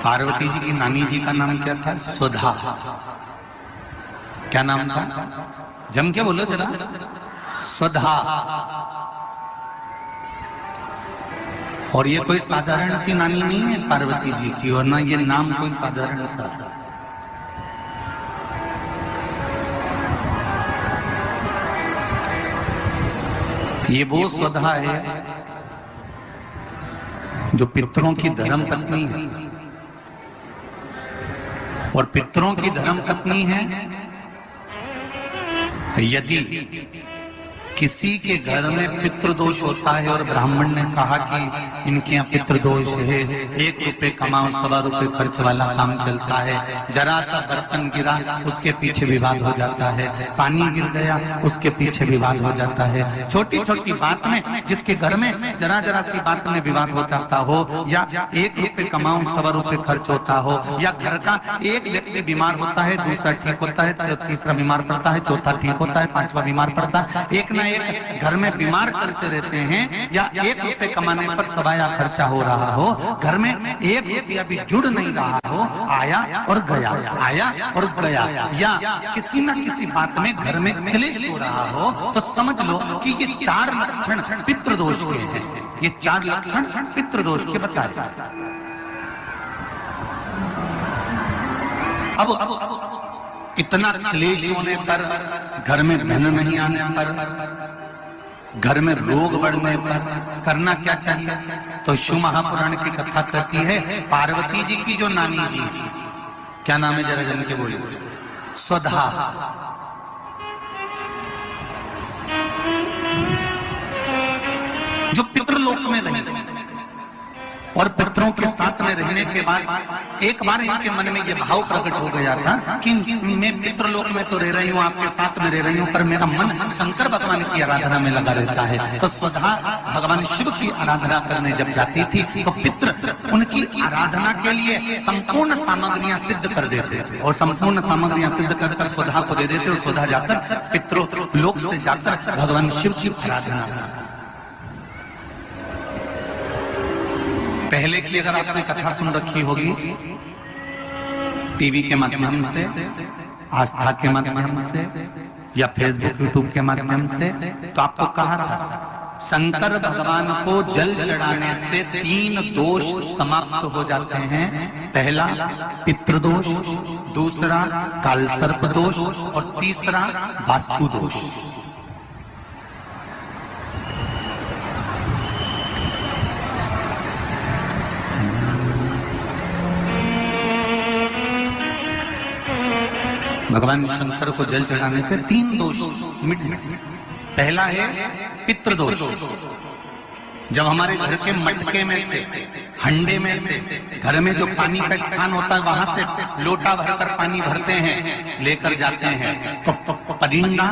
पार्वती जी की नानी जी का नाम क्या था? सुधा। क्या नाम था? जम के बोलो जरा। सुधा। और ये कोई साधारण सी नानी नहीं है पार्वती जी की, और ना ये नाम कोई साधारण सा। ये वो सुधा है जो पितरों की धर्म पत्नी है, और पितरों की धर्म पत्नी है। यदि किसी के घर में पितृदोष होता है और ब्राह्मण ने कहा कि इनके यहाँ पितृदोष है, 1 रुपए कमाओ 1.25 रुपए खर्च वाला काम चलता है, जरा सा बर्तन गिरा उसके पीछे विवाद हो जाता है, पानी गिर गया उसके पीछे विवाद हो जाता है, छोटी छोटी बात में जिसके घर में जरा जरा सी बात में विवाद हो जाता हो, या 1 रुपए कमाओ 1.25 रुपए खर्च होता हो, या घर का एक व्यक्ति बीमार होता है, दूसरा ठीक होता है, तीसरा बीमार पड़ता है, चौथा ठीक होता है, 5वां बीमार पड़ता है, एक ना एक घर में बीमार चलते रहते हैं, या 1 रुपए कमाने पर सवाया खर्चा हो रहा हो, घर में 1 रुपया भी जुड़ नहीं रहा हो, आया और गया, आया और गया, या किसी न किसी बात में घर में क्लेश हो रहा हो, तो समझ लो कि ये 4 लक्षण पितृदोष के हैं। ये 4 लक्षण पितृदोष के बताए। अब इतना क्लेश होने पर, घर में धन नहीं आने पर, घर में रोग बढ़ने पर करना क्या चाहिए? तो शिव महापुराण की कथा कहती है, पार्वती जी की जो नानी जी, क्या नाम है जरा जन के बोलिए? सुधा। जो पितृलोक में रही और पितरों के साथ में रहने के बाद एक बार इनके मन में ये भाव प्रकट हो गया था कि मैं पितृलोक में तो रह रही हूँ, आपके साथ में रह रही हूँ, पर मेरा मन शंकर भगवान की आराधना में लगा रहता है। तो सुधा भगवान शिव की आराधना करने जब जाती थी तो पितृ उनकी आराधना के लिए संपूर्ण सामग्रियां सिद्ध कर देते थे, और संपूर्ण सामग्रियां सिद्ध कर सुधा को दे देते, और सुधा जाकर पितृलोक से जाकर भगवान शिव की आराधना। पहले की अगर आपने कथा सुन रखी होगी टीवी के माध्यम से, आस्था के माध्यम से, या फेसबुक यूट्यूब के माध्यम से, तो आपको कहा था शंकर भगवान को जल चढ़ाने से 3 दोष समाप्त हो जाते हैं। पहला पितृदोष, दूसरा कालसर्प दोष, और तीसरा वास्तु दोष। भगवान शंकर को जल चढ़ाने से 3 दोष मिट। पहला है पितृदोष। जब हमारे घर के मटके में से, हंडे में से, घर में जो पानी का स्थान होता है वहां से लोटा भरकर पानी भरते हैं, लेकर जाते हैं, तो परिंदा,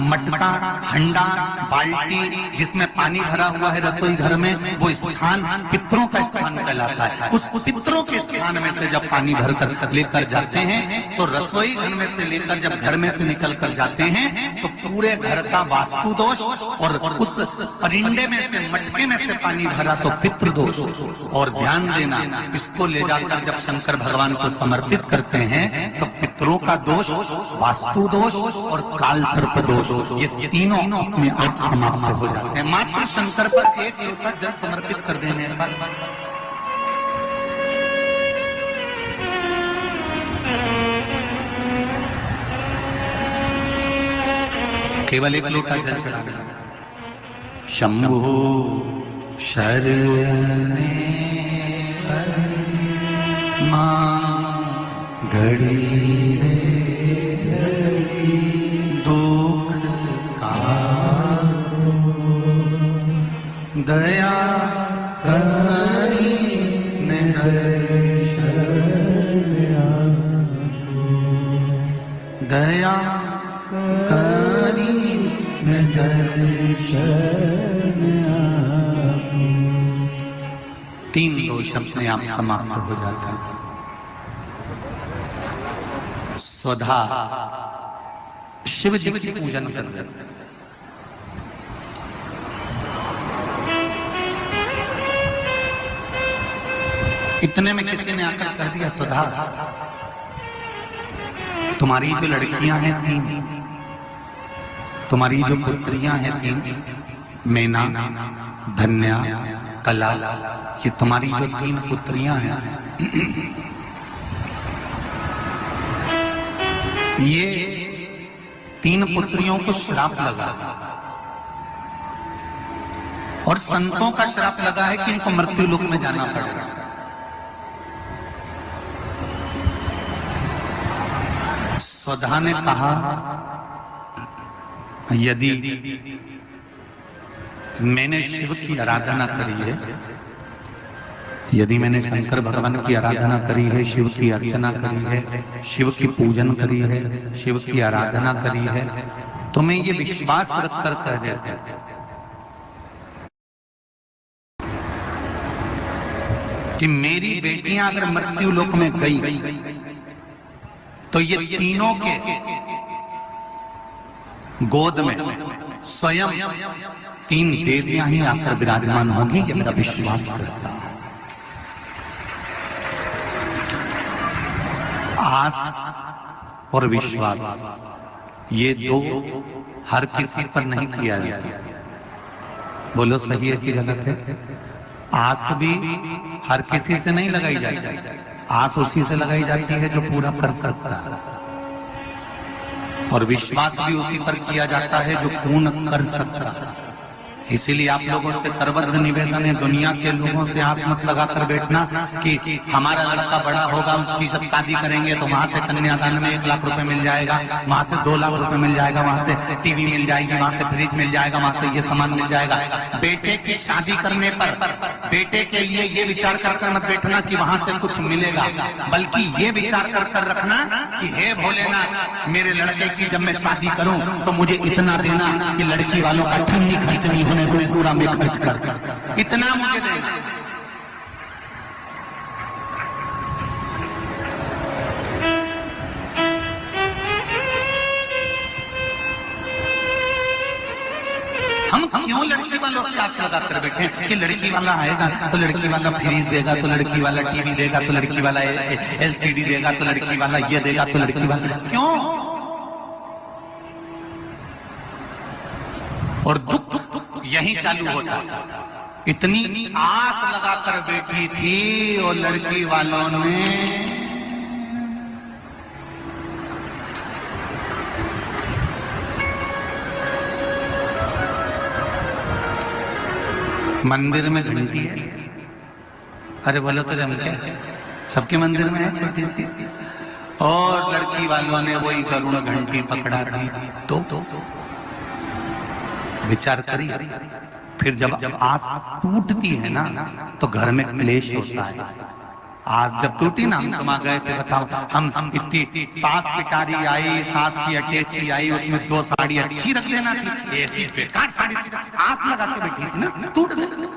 मटका, हंडा, बाल्टी जिसमें पानी भरा हुआ है रसोई घर में, वो स्थान पितरों का स्थान कहलाता है। उस पितरों के स्थान में से जब पानी भरकर लेकर जाते हैं, तो रसोई घर में से लेकर जब घर में से निकल कर जाते हैं, तो पूरे घर का वास्तु दोष, और उस परिंदे में से, मटके में से पानी भरा तो पितृदोष। और ध्यान देना, इसको ले जाकर जब शंकर भगवान को समर्पित करते हैं, तो पितरों का दोष, वास्तु दोष और काल सर्प दोष, ये तीनों अपने आप समाप्त हो जाते हैं मात्र शंकर पर 1 लोटा जल समर्पित कर देने पर। केवल 1 लोटा जल चढ़ाना। शंभु शरणे मां घड़ी दुख का दया करी दया करी तीन दोष अपने आप समाप्त हो जाता है। स्वधा शिव जी की पूजन कर रहे, इतने में किसी ने आकर कह दिया, सुधा तुम्हारी जो लड़कियां हैं तीन, तुम्हारी जो पुत्रियां हैं तीन, मेना, धन्या, कला, ये तुम्हारी जो तीन पुत्रियां हैं, ये तीन पुत्रियों को श्राप लगा और संतों का श्राप लगा है कि इनको मृत्यु लोक में जाना पड़ेगा। स्वधा ने कहा, यदि मैंने शिव की आराधना करी है, यदि मैंने शंकर भगवान की आराधना करी है, शिव की अर्चना करी है, शिव की पूजन करी है, शिव की आराधना करी है, तो मैं ये विश्वास रखकर कह देता कि मेरी बेटियां अगर मृत्यु लोक में गई तो ये तीनों के गोद में स्वयं तीन देवियां ही आकर विराजमान होंगी, ये मेरा विश्वास करता है। आस और विश्वास ये दो हर किसी पर नहीं किया जाता। बोलो सही है कि गलत है? आस भी हर किसी से नहीं लगाई जाती, आस उसी से लगाई जाती है जो पूरा कर सकता है, और विश्वास भी उसी पर किया जाता है जो पूर्ण कर सकता है। इसीलिए आप लोगों से करबद्ध निवेदन है, दुनिया के लोगों से आस मत लगाकर बैठना कि हमारा लड़का बड़ा होगा, उसकी जब शादी करेंगे तो वहां से कन्यादान में 1 लाख रुपए मिल जाएगा, वहां से 2 लाख रुपए मिल जाएगा, वहां से टीवी मिल जाएगी, वहां से फ्रिज मिल जाएगा, वहां से ये सामान मिल जाएगा। बेटे की शादी करने पर बेटे के लिए ये विचार कर मत बैठना कि वहां से कुछ मिलेगा, बल्कि ये विचार कर रखना कि हे भोलेनाथ, मेरे लड़के की जब मैं शादी करूं तो मुझे इतना देना कि लड़की वालों का ठन्नी खर्च नहीं होने को पूरा मैं खर्च कर, इतना मुझे देना। हम क्यों लड़की वालों से आस लगाकर बैठे कि लड़की वाला आएगा तो लड़की वाला फ्रीज देगा, तो लड़की वाला टीवी देगा, तो लड़की वाला LCD देगा, तो लड़की वाला ये देगा, तो लड़की वाला क्यों? और दुख यही चालू होता है। इतनी आस लगाकर बैठी थी और लड़की वालों ने मंदिर में घंटी है, अरे बोलो तो जम के सबके मंदिर में है छोटी सी, और लड़की वालों ने वही गरुड़ घंटी पकड़ा दी। तो विचार करिए, फिर जब आस टूटती है ना तो घर में क्लेश होता है। आस जब टूटी ना, हम आ गए थे, बताओ, हम इतनी सास पिटारी आई, सास की अटैची आई, उसमें 2 साड़ी अच्छी रख देना थी, ऐसी बेकार साड़ी आस लगा के बैठी थी ना, टूट गई।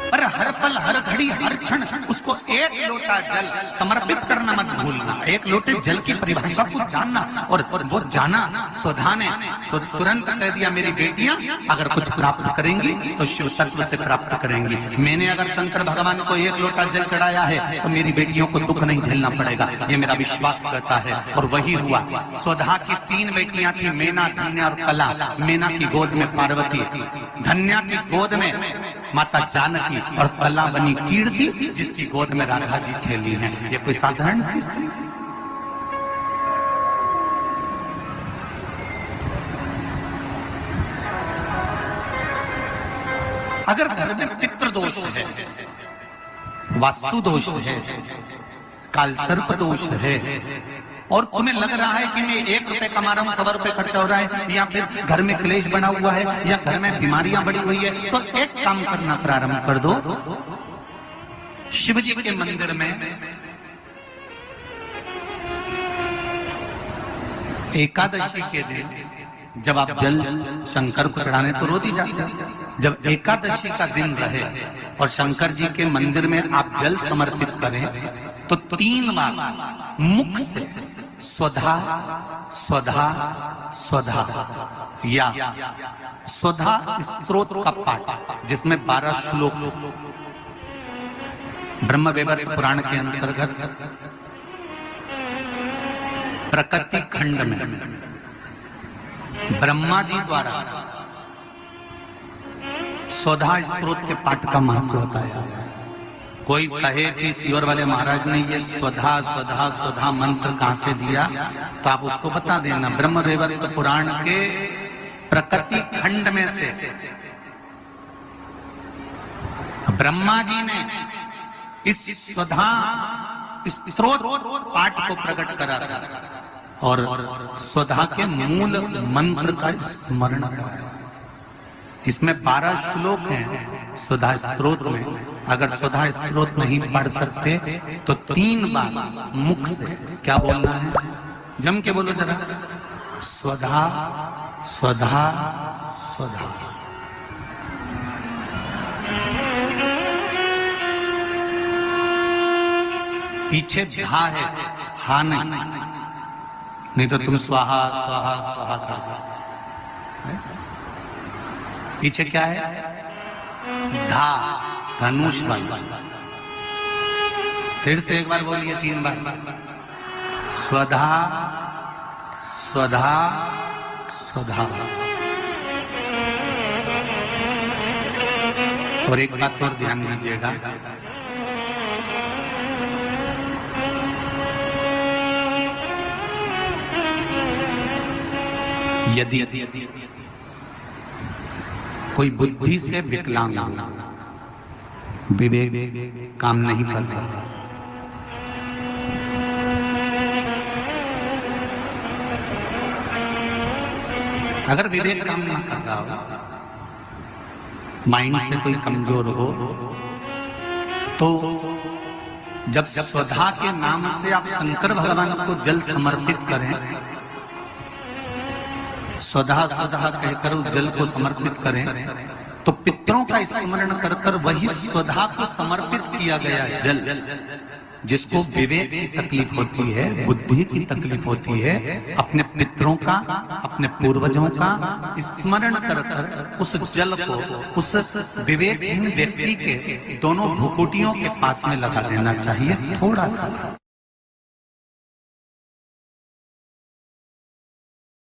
पर हर पल, हर घड़ी, हर क्षण उसको 1 लोटा जल समर्पित करना मत भूलना, 1 लोटे जल की परिभाषा को जानना, और वो जाना। स्वधा ने तुरंत कह दिया, मेरी बेटियां अगर कुछ प्राप्त करेंगी तो शिव तत्व से प्राप्त करेंगी। मैंने अगर शंकर भगवान को 1 लोटा जल चढ़ाया है तो मेरी बेटियों को दुख नहीं झेलना पड़ेगा, ये मेरा विश्वास करता है। और वही हुआ। स्वधा की 3 बेटियां थी, मेना, धन्या और कला। मेना की गोद में पार्वती, धन्या की गोद में माता जानकी, और कला बनी कीर्ति, जिसकी गोद में राधा जी खेली हैं। ये कोई साधारण सी स्त्री? अगर घर में पितृदोष है, वास्तु दोष है, काल सर्प दोष है, और तुम्हें लग रहा है कि मैं 1 रुपए कमा रहा हूं, 100 रुपए खर्चा हो रहा है, या फिर घर में क्लेश बना हुआ है, या घर में बीमारियां बढ़ी हुई है, तो एक काम करना प्रारंभ कर दो। शिव जी के मंदिर में एकादशी के दिन जब आप जल शंकर को चढ़ाने तो रोज ही जाते हैं, जब एकादशी का दिन रहे और शंकर जी के मंदिर में आप जल समर्पित करें तो 3 बार मुख से स्वधा स्वधा स्वधा या स्वधा स्तोत्र का पाठ, जिसमें 12 श्लोक ब्रह्म वैवर्त पुराण के अंतर्गत प्रकृति खंड में ब्रह्मा जी द्वारा स्वधा स्तोत्र के पाठ का महत्व बताया। कोई कहे कि सियोर वाले महाराज ने ये स्वधा स्वधा स्वधा मंत्र कहां से दिया, तो आप उसको बता देना। ब्रह्म वैवर्त पुराण के प्रकृति खंड में से ब्रह्मा जी ने इस स्वधा स्तोत्र पाठ को प्रकट करा और स्वधा के मूल मंत्र का स्मरण कराया। इसमें 12 श्लोक हैं स्वधा स्तोत्र में। अगर स्वधा स्तोत्र नहीं पढ़ सकते तो 3 बार मुख से क्या बोलना है, जम के बोलो जरा, स्वधा स्वधा स्वधा। पीछे धा है, हा नहीं तो तुम स्वाहा स्वाहा स्वाहा कर। पीछे क्या है, धा, धनुष बल। फिर से एक बार बोलिए 3 बार, स्वधा स्वधा स्वधा। और एक बात और ध्यान दीजिएगा, यदि कोई बुद्धि से विकलांग विवेक काम नहीं कर रहा, अगर विवेक काम नहीं कर रहा हो, माइंड से कोई कमजोर हो, तो जब स्वधा के नाम से आप शंकर भगवान को जल समर्पित करें, स्वधा स्वधा कहकर जल को समर्पित करें, तो पितरों का स्मरण कर कर वही स्वधा को समर्पित किया गया जल, जिसको विवेक की तकलीफ होती है, बुद्धि की तकलीफ होती है, अपने पितरों का, अपने पूर्वजों का स्मरण कर कर उस जल को उस विवेकहीन व्यक्ति के दोनों भुकुटियों के पास में लगा देना चाहिए, थोड़ा सा।